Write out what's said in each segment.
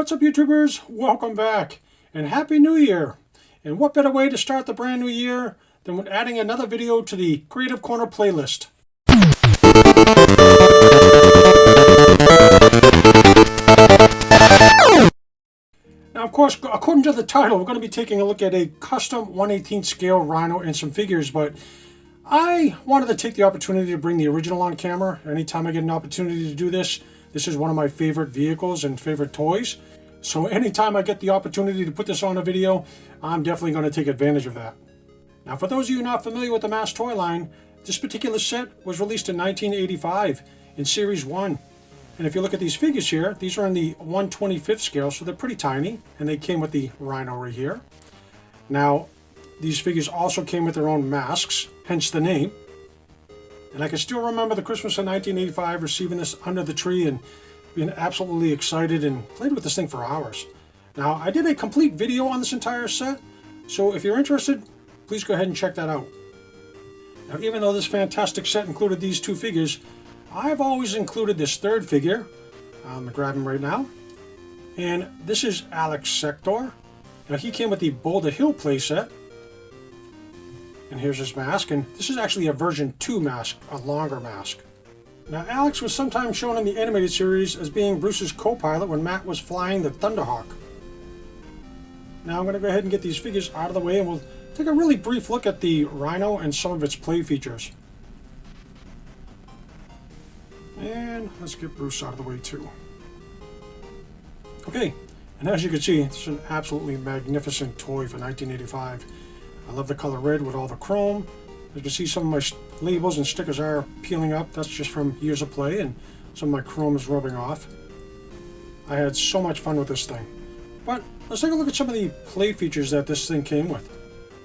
What's up, YouTubers? Welcome back and Happy New Year! And what better way to start the brand new year than with adding another video to the Creative Corner playlist. Now, of course, according to the title, we're going to be taking a look at a custom 1/18 scale Rhino and some figures, but I wanted to take the opportunity to bring the original on camera. Anytime I get an opportunity to do this, this is one of my favorite vehicles and favorite toys. So anytime I get the opportunity to put this on a video, I'm definitely going to take advantage of that. Now, for those of you not familiar with the M.A.S.K toy line, this particular set was released in 1985 in Series 1. And if you look at these figures here, these are in the 1/25th scale, so they're pretty tiny. And they came with the Rhino right here. Now, these figures also came with their own masks, hence the name. And I can still remember the Christmas of 1985, receiving this under the tree and being absolutely excited and played with this thing for hours. Now, I did a complete video on this entire set, so if you're interested, please go ahead and check that out. Now, even though this fantastic set included these two figures, I've always included this third figure. I'm going to grab him right now. And this is Alex Sector. Now, he came with the Boulder Hill playset. And here's his mask, and this is actually a version 2 mask, a longer mask. Now, Alex was sometimes shown in the animated series as being Bruce's co-pilot when Matt was flying the Thunderhawk. Now I'm going to go ahead and get these figures out of the way, and we'll take a really brief look at the Rhino and some of its play features. And let's get Bruce out of the way too. Okay, and as you can see, it's an absolutely magnificent toy for 1985. I love the color red with all the chrome. As you can see, some of my labels and stickers are peeling up. That's just from years of play, and some of my chrome is rubbing off. I had so much fun with this thing. But let's take a look at some of the play features that this thing came with.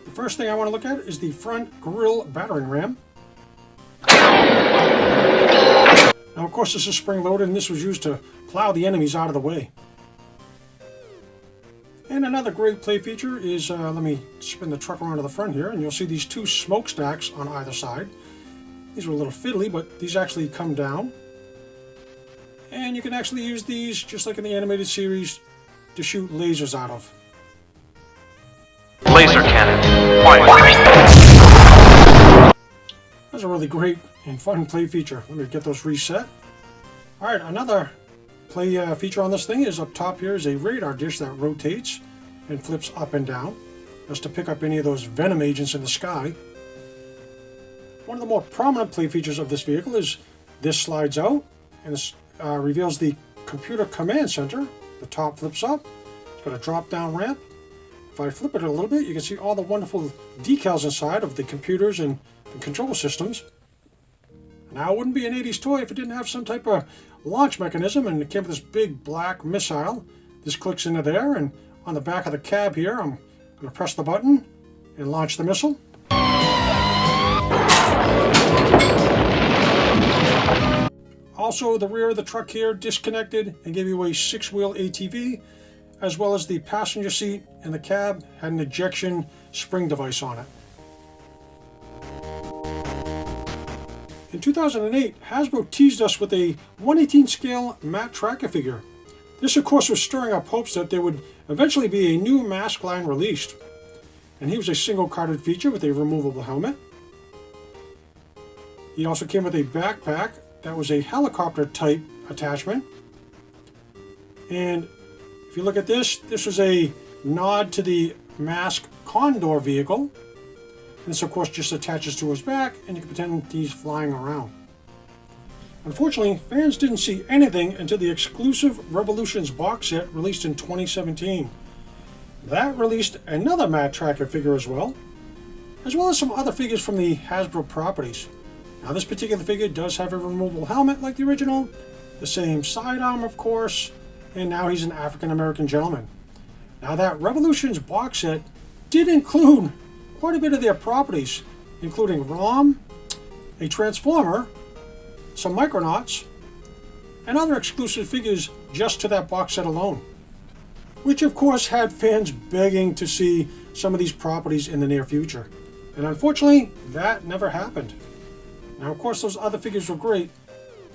The first thing I want to look at is the front grill battering ram. Now, of course, this is spring-loaded, and this was used to plow the enemies out of the way. And another great play feature is, let me spin the truck around to the front here, and you'll see these two smokestacks on either side. These are a little fiddly, but these actually come down. And you can actually use these, just like in the animated series, to shoot lasers out of. Laser cannon. That's a really great and fun play feature. Let me get those reset. Alright, another play feature on this thing is up top here is a radar dish that rotates and flips up and down, just to pick up any of those venom agents in the sky. One of the more prominent play features of this vehicle is this slides out and this reveals the computer command center. The top flips up. It's got a drop down ramp. If I flip it a little bit, you can see all the wonderful decals inside of the computers and control systems. Now, it wouldn't be an 80s toy if it didn't have some type of launch mechanism, and it came with this big black missile. This clicks into there, and on the back of the cab here, I'm going to press the button and launch the missile. Also, the rear of the truck here disconnected and gave you a 6-wheel ATV, as well as the passenger seat and the cab had an ejection spring device on it. In 2008, Hasbro teased us with a 1/18 scale Matt Tracker figure. This, of course, was stirring up hopes that there would eventually be a new M.A.S.K line released. And he was a single-carded feature with a removable helmet. He also came with a backpack that was a helicopter-type attachment. And if you look at this, this was a nod to the M.A.S.K Condor vehicle. And this, of course, just attaches to his back, and you can pretend he's flying around. Unfortunately, fans didn't see anything until the exclusive Revolutions box set released in 2017. That released another Matt Tracker figure as well as some other figures from the Hasbro properties. Now, this particular figure does have a removable helmet like the original, the same sidearm, of course, and now he's an African-American gentleman. Now, that Revolutions box set did include quite a bit of their properties, including ROM, a Transformer, some Micronauts, and other exclusive figures just to that box set alone, which of course had fans begging to see some of these properties in the near future. And unfortunately, that never happened. Now, of course, those other figures were great,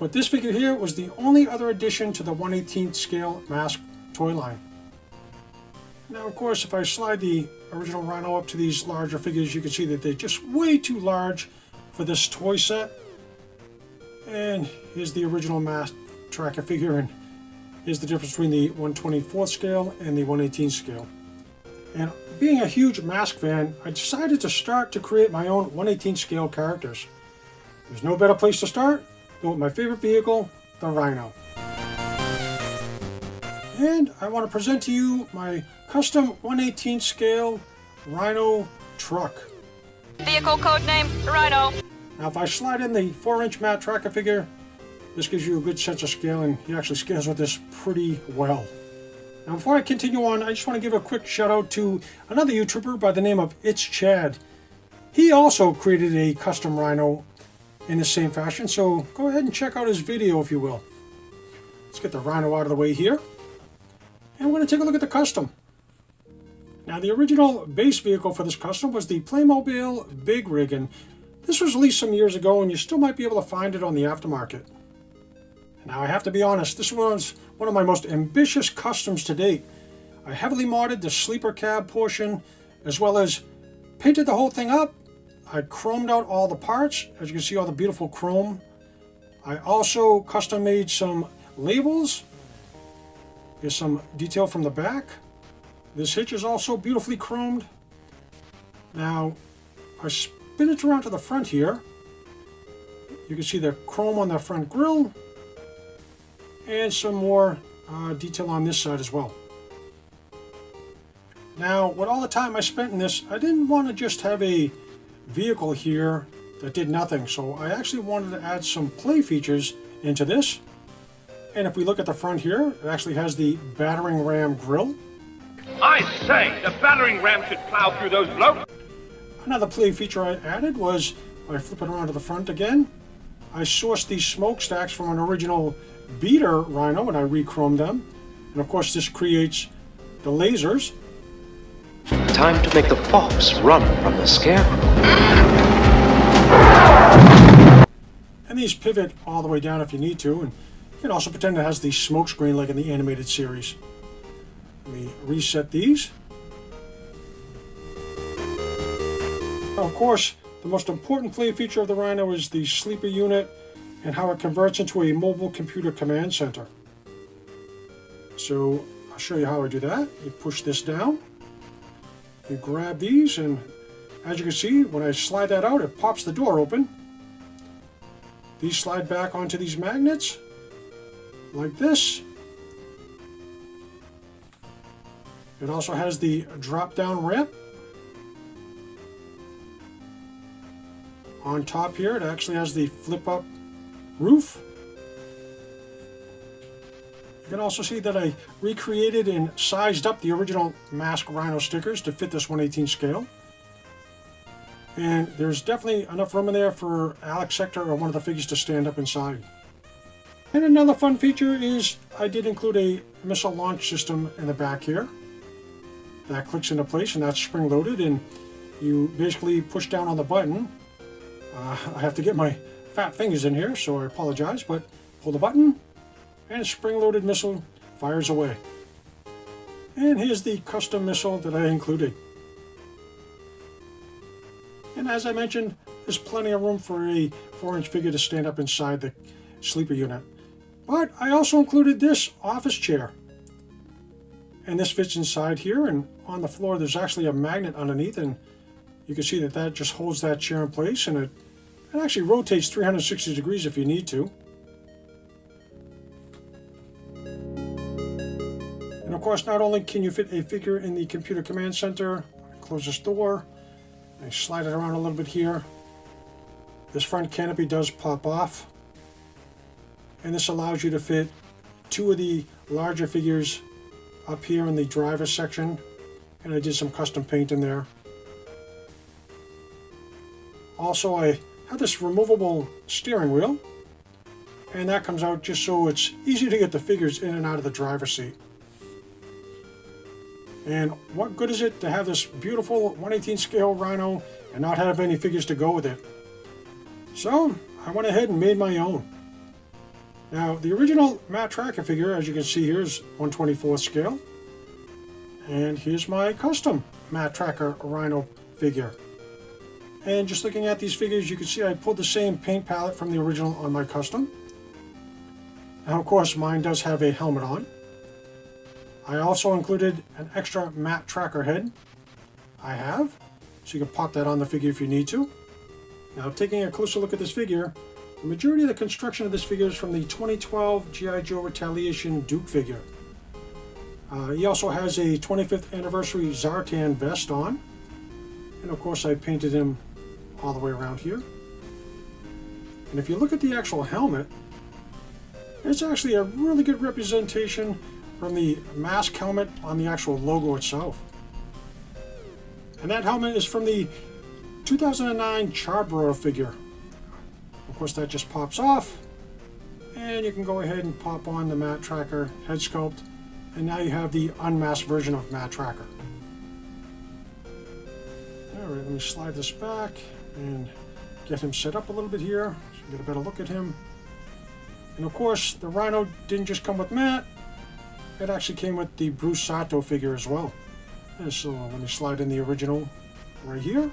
but this figure here was the only other addition to the 1/18 scale M.A.S.K toy line. Now, of course, if I slide the original Rhino up to these larger figures, you can see that they're just way too large for this toy set. And here's the original M.A.S.K tracker figure, and here's the difference between the 1/24th scale and the 1/18th scale. And being a huge M.A.S.K fan, I decided to start to create my own 1/18th scale characters. There's no better place to start than with my favorite vehicle, the Rhino. And I want to present to you my custom 1/18th scale Rhino truck. Vehicle code name, Rhino. Now if I slide in the 4-inch matte tracker figure, this gives you a good sense of scale, and he actually scales with this pretty well. Now before I continue on, I just want to give a quick shout out to another YouTuber by the name of It's Chad. He also created a custom Rhino in the same fashion, so go ahead and check out his video if you will. Let's get the Rhino out of the way here. And we're going to take a look at the custom. Now the original base vehicle for this custom was the Playmobil Big Rig, and this was released some years ago, and you still might be able to find it on the aftermarket. Now I have to be honest, this was one of my most ambitious customs to date. I heavily modded the sleeper cab portion, as well as painted the whole thing up. I chromed out all the parts, as you can see all the beautiful chrome. I also custom made some labels. Here's some detail from the back. This hitch is also beautifully chromed. Now, I spin it around to the front here. You can see the chrome on the front grille, and some more detail on this side as well. Now, with all the time I spent in this, I didn't want to just have a vehicle here that did nothing, so I actually wanted to add some play features into this. And if we look at the front here, it actually has the battering ram grille. I say, the battering ram should plow through those blokes. Another play feature I added was, I flip it around to the front again, I sourced these smokestacks from an original beater Rhino and I re-chromed them. And of course this creates the lasers. Time to make the fox run from the scarecrow. And these pivot all the way down if you need to, and you can also pretend it has the smoke screen like in the animated series. Let me reset these. Now, of course, the most important play feature of the Rhino is the sleeper unit and how it converts into a mobile computer command center. So I'll show you how I do that. You push this down, you grab these, and as you can see, when I slide that out, it pops the door open. These slide back onto these magnets like this. It also has the drop-down ramp. On top here, it actually has the flip-up roof. You can also see that I recreated and sized up the original M.A.S.K Rhino stickers to fit this 1/18 scale. And there's definitely enough room in there for Alex Sector or one of the figures to stand up inside. And another fun feature is I did include a missile launch system in the back here. That clicks into place and that's spring-loaded, and you basically push down on the button. I have to get my fat fingers in here, so I apologize, but pull the button and a spring-loaded missile fires away. And here's the custom missile that I included. And as I mentioned, there's plenty of room for a 4-inch figure to stand up inside the sleeper unit. But I also included this office chair. And this fits inside here, and on the floor there's actually a magnet underneath, and you can see that that just holds that chair in place, and it actually rotates 360 degrees if you need to. And of course, not only can you fit a figure in the computer command center, close this door, I slide it around a little bit here. This front canopy does pop off, and this allows you to fit 2 of the larger figures up here in the driver's section, and I did some custom paint in there. Also, I have this removable steering wheel, and that comes out just so it's easy to get the figures in and out of the driver's seat. And what good is it to have this beautiful 1/18 scale Rhino and not have any figures to go with it? So I went ahead and made my own. Now, the original Matt Tracker figure, as you can see here, is 1/24 scale. And here's my custom Matt Tracker Rhino figure. And just looking at these figures, you can see I pulled the same paint palette from the original on my custom. Now, of course, mine does have a helmet on. I also included an extra Matt Tracker head. I have, so you can pop that on the figure if you need to. Now, taking a closer look at this figure, the majority of the construction of this figure is from the 2012 G.I. Joe Retaliation Duke figure. He also has a 25th anniversary Zartan vest on. And of course I painted him all the way around here. And if you look at the actual helmet, it's actually a really good representation from the M.A.S.K helmet on the actual logo itself. And that helmet is from the 2009 Charborough figure. Of course that just pops off. And you can go ahead and pop on the Matt Tracker head sculpt. And now you have the unmasked version of Matt Tracker. Alright, let me slide this back and get him set up a little bit here so you get a better look at him. And of course, the Rhino didn't just come with Matt, it actually came with the Bruce Sato figure as well. And so let me slide in the original right here.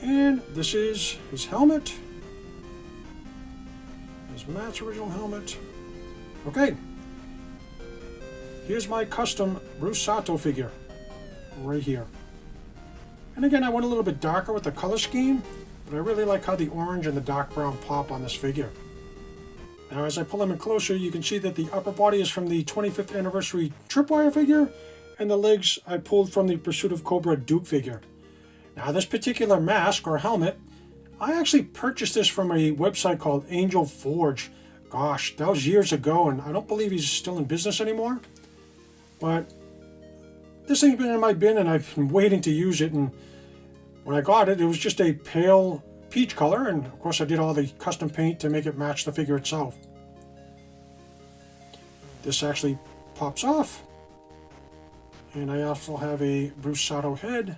And this is his helmet. There's Matt's original helmet. Okay. Here's my custom Bruce Sato figure, right here. And again, I went a little bit darker with the color scheme, but I really like how the orange and the dark brown pop on this figure. Now, as I pull him in closer, you can see that the upper body is from the 25th anniversary Tripwire figure, and the legs I pulled from the Pursuit of Cobra Duke figure. Now, this particular mask or helmet, I actually purchased this from a website called Angel Forge. Gosh, that was years ago, and I don't believe he's still in business anymore. But this thing's been in my bin and I've been waiting to use it, and when I got it, it was just a pale peach color, and of course I did all the custom paint to make it match the figure itself. This actually pops off, and I also have a Bruce Sato head,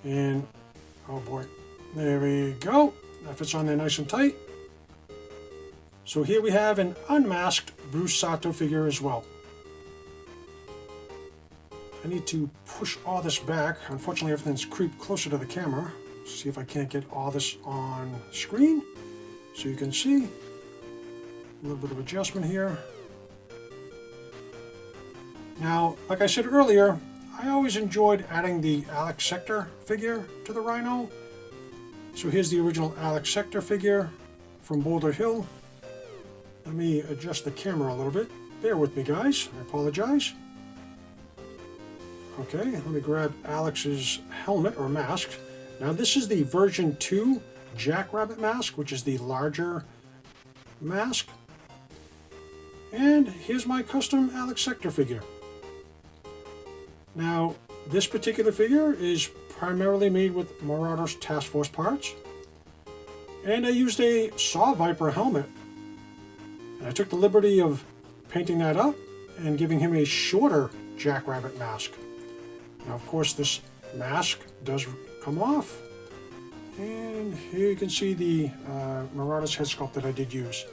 and oh boy, there we go. That fits on there nice and tight. So here we have an unmasked Bruce Sato figure as well. I need to push all this back. Unfortunately, everything's creeped closer to the camera. See if I can't get all this on screen so you can see. A little bit of adjustment here. Now, like I said earlier, I always enjoyed adding the Alex Sector figure to the Rhino. So here's the original Alex Sector figure from Boulder Hill. Let me adjust the camera a little bit. Bear with me, guys. I apologize. Okay, let me grab Alex's helmet or mask. Now this is the version 2 Jackrabbit mask, which is the larger mask. And here's my custom Alex Sector figure. Now, this particular figure is primarily made with Marauder's Task Force parts. And I used a Saw Viper helmet. And I took the liberty of painting that up and giving him a shorter Jackrabbit mask. Now, of course, this mask does come off. And here you can see the Marauder's head sculpt that I did use.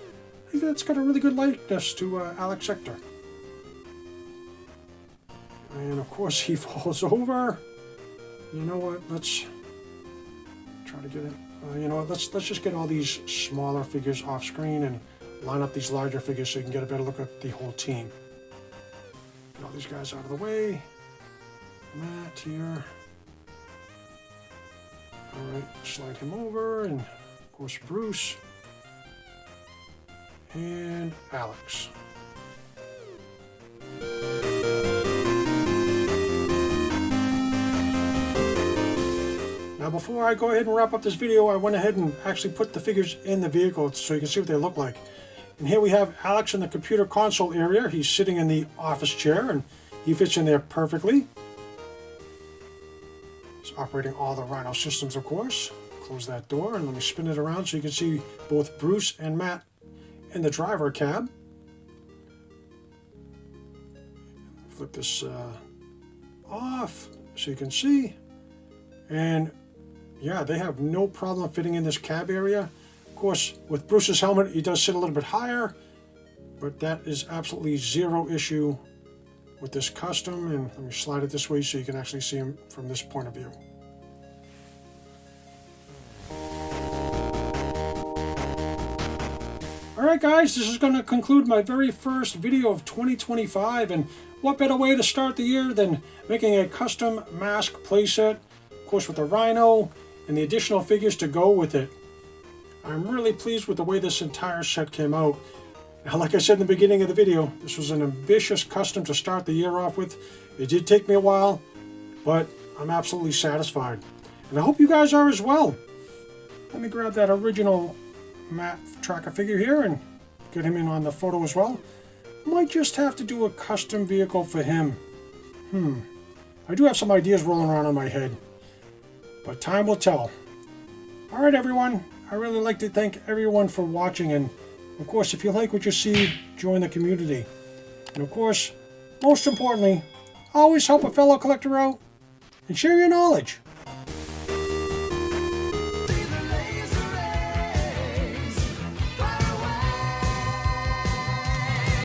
I think that's got a really good likeness to Alex Sector. And of course, he falls over. You know what? Let's try to get it. You know what? Let's just get all these smaller figures off screen and line up these larger figures so you can get a better look at the whole team. Get all these guys out of the way. Matt here. Alright, slide him over, and of course Bruce and Alex. Now before I go ahead and wrap up this video, I went ahead and actually put the figures in the vehicle so you can see what they look like. And here we have Alex in the computer console area. He's sitting in the office chair and he fits in there perfectly. He's operating all the Rhino systems, of course. Close that door and let me spin it around so you can see both Bruce and Matt in the driver cab. Flip this off so you can see. And yeah, they have no problem fitting in this cab area. Of course, with Bruce's helmet, he does sit a little bit higher, but that is absolutely zero issue with this custom. And let me slide it this way so you can actually see him from this point of view. Alright guys, this is going to conclude my very first video of 2025, and what better way to start the year than making a custom M.A.S.K playset, of course with the Rhino and the additional figures to go with it. I'm really pleased with the way this entire set came out. Now, like I said in the beginning of the video, this was an ambitious custom to start the year off with. It did take me a while, but I'm absolutely satisfied. And I hope you guys are as well. Let me grab that original Matt tracker figure here and get him in on the photo as well. Might just have to do a custom vehicle for him. I do have some ideas rolling around in my head, but time will tell. Alright everyone, I really like to thank everyone for watching, and of course if you like what you see, join the community. And of course, most importantly, always help a fellow collector out and share your knowledge.